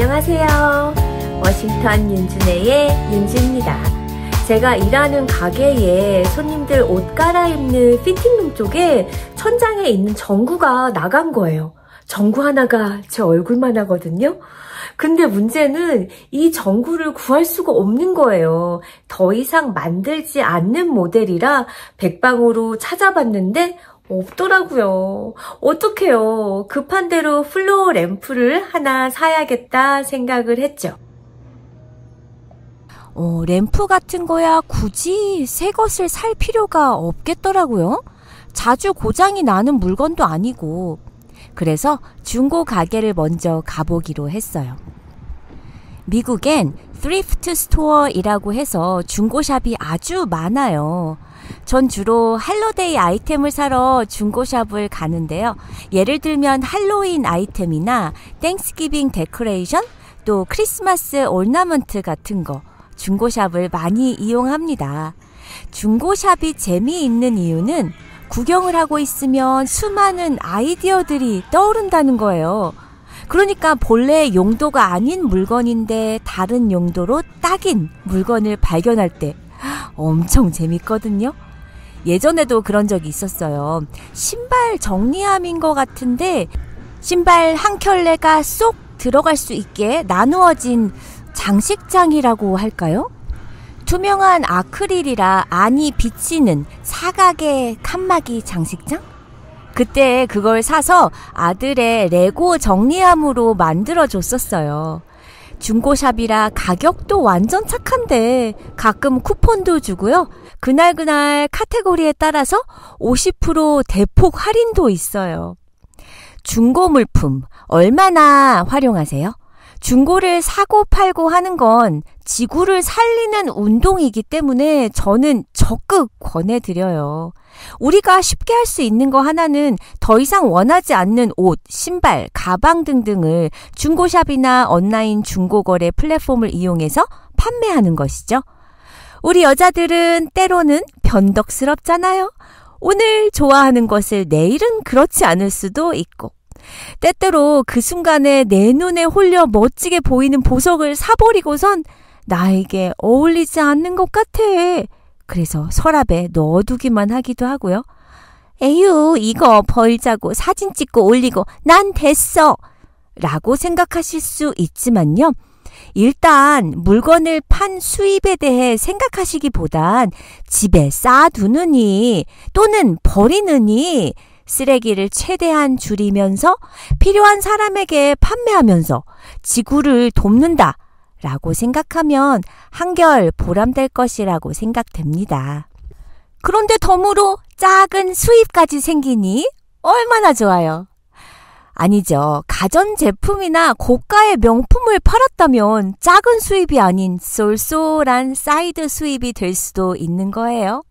안녕하세요. 워싱턴 윤준혜의 윤주입니다. 제가 일하는 가게에 손님들 옷 갈아입는 피팅룸 쪽에 천장에 있는 전구가 나간 거예요. 전구 하나가 제 얼굴만 하거든요. 근데 문제는 이 전구를 구할 수가 없는 거예요. 더 이상 만들지 않는 모델이라 백방으로 찾아봤는데 없더라고요. 어떡해요. 급한 대로 플로어 램프를 하나 사야겠다 생각을 했죠. 램프 같은 거야 굳이 새 것을 살 필요가 없겠더라고요. 자주 고장이 나는 물건도 아니고. 그래서 중고 가게를 먼저 가보기로 했어요. 미국엔 thrift store이라고 해서 중고샵이 아주 많아요. 전 주로 할로데이 아이템을 사러 중고샵을 가는데요. 예를 들면 할로윈 아이템이나 땡스기빙 데코레이션, 또 크리스마스 ornament 같은 거 중고샵을 많이 이용합니다. 중고샵이 재미있는 이유는 구경을 하고 있으면 수많은 아이디어들이 떠오른다는 거예요. 그러니까 본래 용도가 아닌 물건인데 다른 용도로 딱인 물건을 발견할 때 엄청 재밌거든요. 예전에도 그런 적이 있었어요. 신발 정리함인 것 같은데 신발 한 켤레가 쏙 들어갈 수 있게 나누어진 장식장이라고 할까요? 투명한 아크릴이라 안이 비치는 사각의 칸막이 장식장? 그때 그걸 사서 아들의 레고 정리함으로 만들어줬었어요. 중고샵이라 가격도 완전 착한데 가끔 쿠폰도 주고요. 그날 카테고리에 따라서 50% 대폭 할인도 있어요. 중고 물품 얼마나 활용하세요? 중고를 사고 팔고 하는 건 지구를 살리는 운동이기 때문에 저는 적극 권해드려요. 우리가 쉽게 할 수 있는 거 하나는 더 이상 원하지 않는 옷, 신발, 가방 등등을 중고샵이나 온라인 중고거래 플랫폼을 이용해서 판매하는 것이죠. 우리 여자들은 때로는 변덕스럽잖아요. 오늘 좋아하는 것을 내일은 그렇지 않을 수도 있고, 때때로 그 순간에 내 눈에 홀려 멋지게 보이는 보석을 사버리고선 나에게 어울리지 않는 것 같아. 그래서 서랍에 넣어두기만 하기도 하고요. 에휴, 이거 벌자고 사진 찍고 올리고 난 됐어 라고 생각하실 수 있지만요. 일단 물건을 판 수입에 대해 생각하시기보단 집에 쌓아두느니 또는 버리느니 쓰레기를 최대한 줄이면서 필요한 사람에게 판매하면서 지구를 돕는다 라고 생각하면 한결 보람될 것이라고 생각됩니다. 그런데 덤으로 작은 수입까지 생기니 얼마나 좋아요. 아니죠. 가전제품이나 고가의 명품을 팔았다면 작은 수입이 아닌 쏠쏠한 사이드 수입이 될 수도 있는 거예요.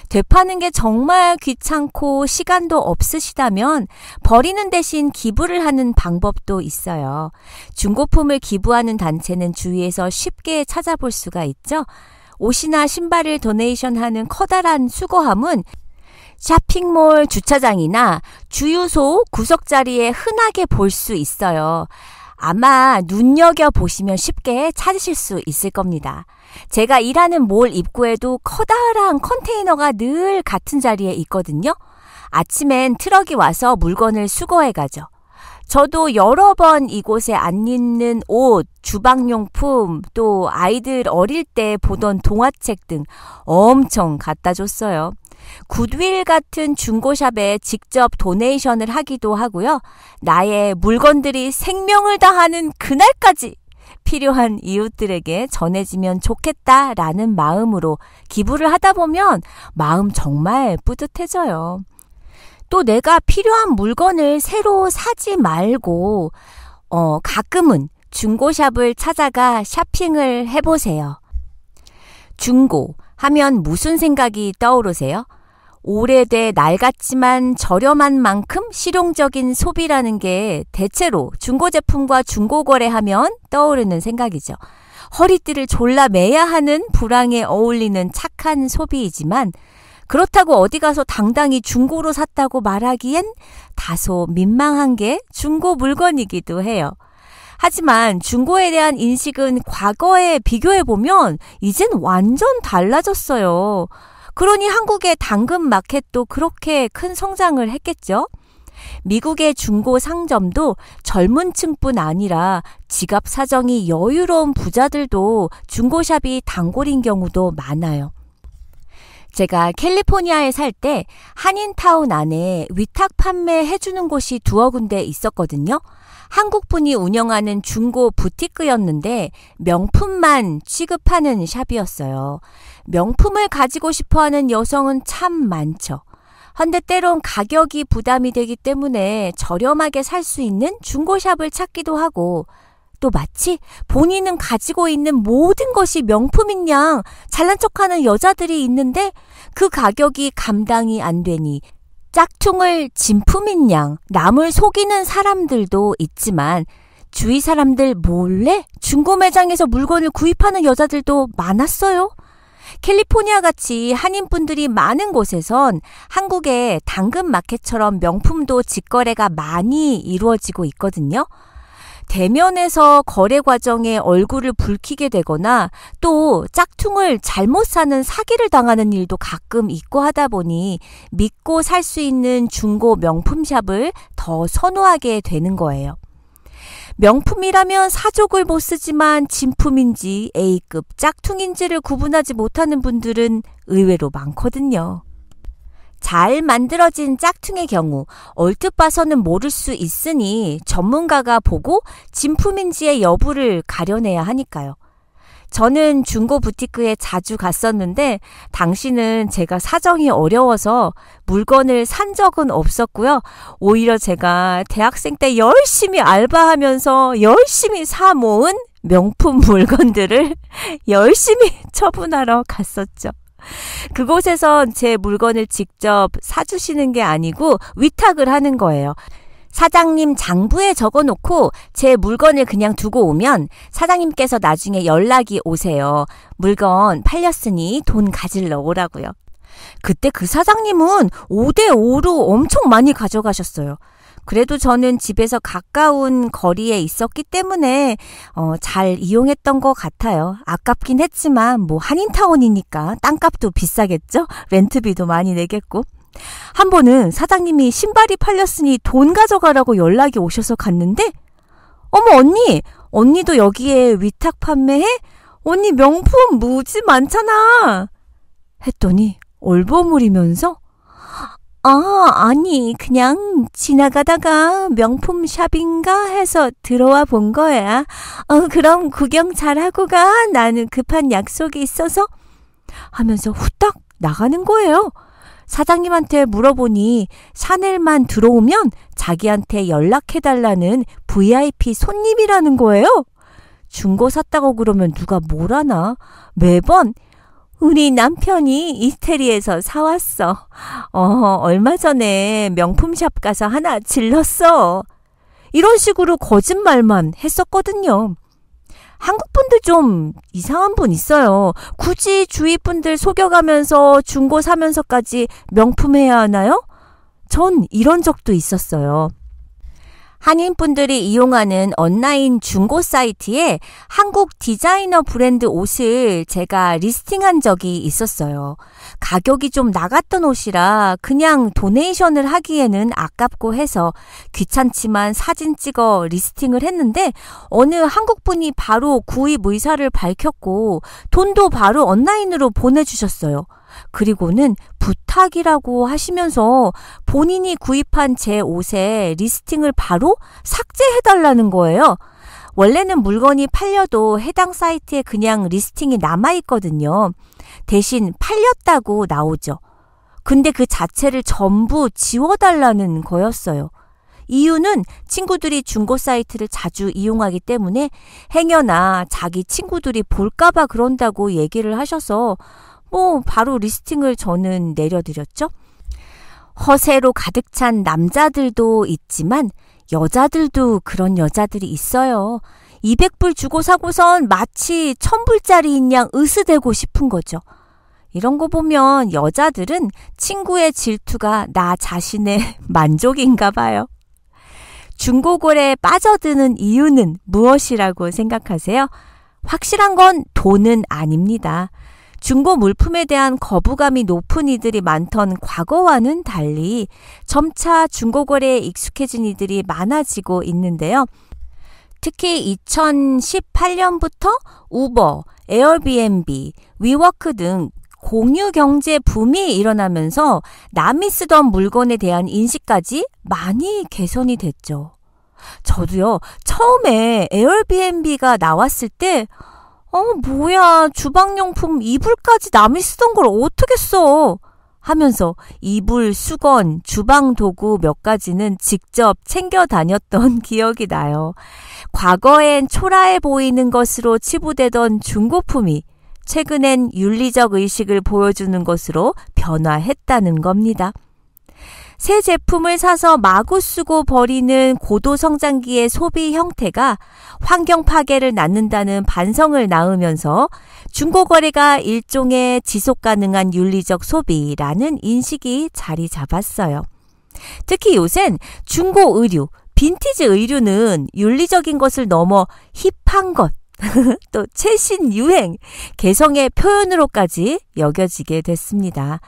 되파는 게 정말 귀찮고 시간도 없으시다면 버리는 대신 기부를 하는 방법도 있어요. 중고품을 기부하는 단체는 주위에서 쉽게 찾아볼 수가 있죠. 옷이나 신발을 도네이션하는 커다란 수거함은 쇼핑몰 주차장이나 주유소 구석자리에 흔하게 볼 수 있어요. 아마 눈여겨보시면 쉽게 찾으실 수 있을 겁니다. 제가 일하는 몰 입구에도 커다란 컨테이너가 늘 같은 자리에 있거든요. 아침엔 트럭이 와서 물건을 수거해 가죠. 저도 여러 번 이곳에 안 입는 옷, 주방용품, 또 아이들 어릴 때 보던 동화책 등 엄청 갖다 줬어요. 굿윌 같은 중고샵에 직접 도네이션을 하기도 하고요. 나의 물건들이 생명을 다하는 그날까지 필요한 이웃들에게 전해지면 좋겠다라는 마음으로 기부를 하다 보면 마음 정말 뿌듯해져요. 또 내가 필요한 물건을 새로 사지 말고 가끔은 중고샵을 찾아가 쇼핑을 해보세요. 중고 하면 무슨 생각이 떠오르세요? 오래돼 낡았지만 저렴한 만큼 실용적인 소비라는 게 대체로 중고 제품과 중고 거래하면 떠오르는 생각이죠. 허리띠를 졸라 매야 하는 불황에 어울리는 착한 소비이지만 그렇다고 어디 가서 당당히 중고로 샀다고 말하기엔 다소 민망한 게 중고 물건이기도 해요. 하지만 중고에 대한 인식은 과거에 비교해보면 이젠 완전 달라졌어요. 그러니 한국의 당근 마켓도 그렇게 큰 성장을 했겠죠? 미국의 중고 상점도 젊은 층뿐 아니라 지갑 사정이 여유로운 부자들도 중고샵이 단골인 경우도 많아요. 제가 캘리포니아에 살 때 한인타운 안에 위탁 판매해주는 곳이 두어 군데 있었거든요. 한국분이 운영하는 중고 부티크였는데 명품만 취급하는 샵이었어요. 명품을 가지고 싶어하는 여성은 참 많죠. 헌데 때론 가격이 부담이 되기 때문에 저렴하게 살 수 있는 중고샵을 찾기도 하고 또 마치 본인은 가지고 있는 모든 것이 명품인 양 잘난 척하는 여자들이 있는데 그 가격이 감당이 안 되니 짝퉁을 진품인 양 남을 속이는 사람들도 있지만 주위 사람들 몰래 중고 매장에서 물건을 구입하는 여자들도 많았어요. 캘리포니아 같이 한인분들이 많은 곳에선 한국의 당근마켓처럼 명품도 직거래가 많이 이루어지고 있거든요. 대면에서 거래 과정에 얼굴을 붉히게 되거나 또 짝퉁을 잘못 사는 사기를 당하는 일도 가끔 있고 하다 보니 믿고 살 수 있는 중고 명품샵을 더 선호하게 되는 거예요. 명품이라면 사족을 못 쓰지만 진품인지 A급 짝퉁인지를 구분하지 못하는 분들은 의외로 많거든요. 잘 만들어진 짝퉁의 경우 얼뜻 봐서는 모를 수 있으니 전문가가 보고 진품인지의 여부를 가려내야 하니까요. 저는 중고 부티크에 자주 갔었는데 당시는 제가 사정이 어려워서 물건을 산 적은 없었고요. 오히려 제가 대학생 때 열심히 알바하면서 열심히 사 모은 명품 물건들을 열심히 처분하러 갔었죠. 그곳에선 제 물건을 직접 사주시는 게 아니고 위탁을 하는 거예요. 사장님 장부에 적어놓고 제 물건을 그냥 두고 오면 사장님께서 나중에 연락이 오세요. 물건 팔렸으니 돈 가질러 오라고요. 그때 그 사장님은 5대5로 엄청 많이 가져가셨어요. 그래도 저는 집에서 가까운 거리에 있었기 때문에 잘 이용했던 것 같아요. 아깝긴 했지만 뭐 한인타운이니까 땅값도 비싸겠죠? 렌트비도 많이 내겠고. 한 번은 사장님이 신발이 팔렸으니 돈 가져가라고 연락이 오셔서 갔는데 어머 언니도 여기에 위탁 판매해? 언니 명품 무지 많잖아 했더니 얼버무리면서 아니 그냥 지나가다가 명품 샵인가 해서 들어와 본 거야. 그럼 구경 잘하고 가. 나는 급한 약속이 있어서 하면서 후딱 나가는 거예요. 사장님한테 물어보니 샤넬만 들어오면 자기한테 연락해달라는 VIP 손님이라는 거예요. 중고 샀다고 그러면 누가 뭘 하나. 매번 우리 남편이 이태리에서 사왔어. 얼마 전에 명품샵 가서 하나 질렀어. 이런 식으로 거짓말만 했었거든요. 한국분들 좀 이상한 분 있어요. 굳이 주위 분들 속여가면서 중고 사면서까지 명품해야 하나요? 전 이런 적도 있었어요. 한인분들이 이용하는 온라인 중고 사이트에 한국 디자이너 브랜드 옷을 제가 리스팅한 적이 있었어요. 가격이 좀 나갔던 옷이라 그냥 도네이션을 하기에는 아깝고 해서 귀찮지만 사진 찍어 리스팅을 했는데 어느 한국분이 바로 구입 의사를 밝혔고 돈도 바로 온라인으로 보내주셨어요. 그리고는 부탁이라고 하시면서 본인이 구입한 제 옷에 리스팅을 바로 삭제해달라는 거예요. 원래는 물건이 팔려도 해당 사이트에 그냥 리스팅이 남아있거든요. 대신 팔렸다고 나오죠. 근데 그 자체를 전부 지워달라는 거였어요. 이유는 친구들이 중고 사이트를 자주 이용하기 때문에 행여나 자기 친구들이 볼까봐 그런다고 얘기를 하셔서 바로 리스팅을 저는 내려드렸죠. 허세로 가득 찬 남자들도 있지만 여자들도 그런 여자들이 있어요. 200불 주고 사고선 마치 1000불짜리인 양 으스대고 싶은 거죠. 이런 거 보면 여자들은 친구의 질투가 나 자신의 만족인가 봐요. 중고거래에 빠져드는 이유는 무엇이라고 생각하세요? 확실한 건 돈은 아닙니다. 중고 물품에 대한 거부감이 높은 이들이 많던 과거와는 달리 점차 중고거래에 익숙해진 이들이 많아지고 있는데요. 특히 2018년부터 우버, 에어비앤비, 위워크 등 공유 경제 붐이 일어나면서 남이 쓰던 물건에 대한 인식까지 많이 개선이 됐죠. 저도요, 처음에 에어비앤비가 나왔을 때 뭐야, 주방용품 이불까지 남이 쓰던 걸 어떻게 써? 하면서 이불, 수건, 주방 도구 몇 가지는 직접 챙겨 다녔던 기억이 나요. 과거엔 초라해 보이는 것으로 치부되던 중고품이 최근엔 윤리적 의식을 보여주는 것으로 변화했다는 겁니다. 새 제품을 사서 마구 쓰고 버리는 고도성장기의 소비 형태가 환경 파괴를 낳는다는 반성을 낳으면서 중고거래가 일종의 지속가능한 윤리적 소비라는 인식이 자리 잡았어요. 특히 요샌 중고 의류, 빈티지 의류는 윤리적인 것을 넘어 힙한 것, 또 최신 유행, 개성의 표현으로까지 여겨지게 됐습니다.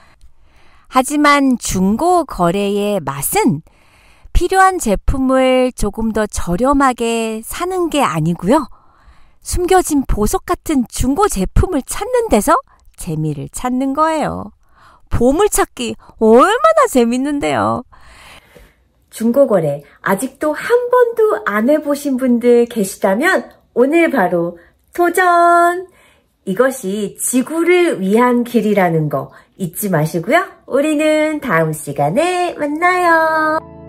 하지만 중고 거래의 맛은 필요한 제품을 조금 더 저렴하게 사는 게 아니고요. 숨겨진 보석 같은 중고 제품을 찾는 데서 재미를 찾는 거예요. 보물찾기 얼마나 재밌는데요. 중고거래 아직도 한 번도 안 해보신 분들 계시다면 오늘 바로 도전! 이것이 지구를 위한 길이라는 거 잊지 마시고요. 우리는 다음 시간에 만나요.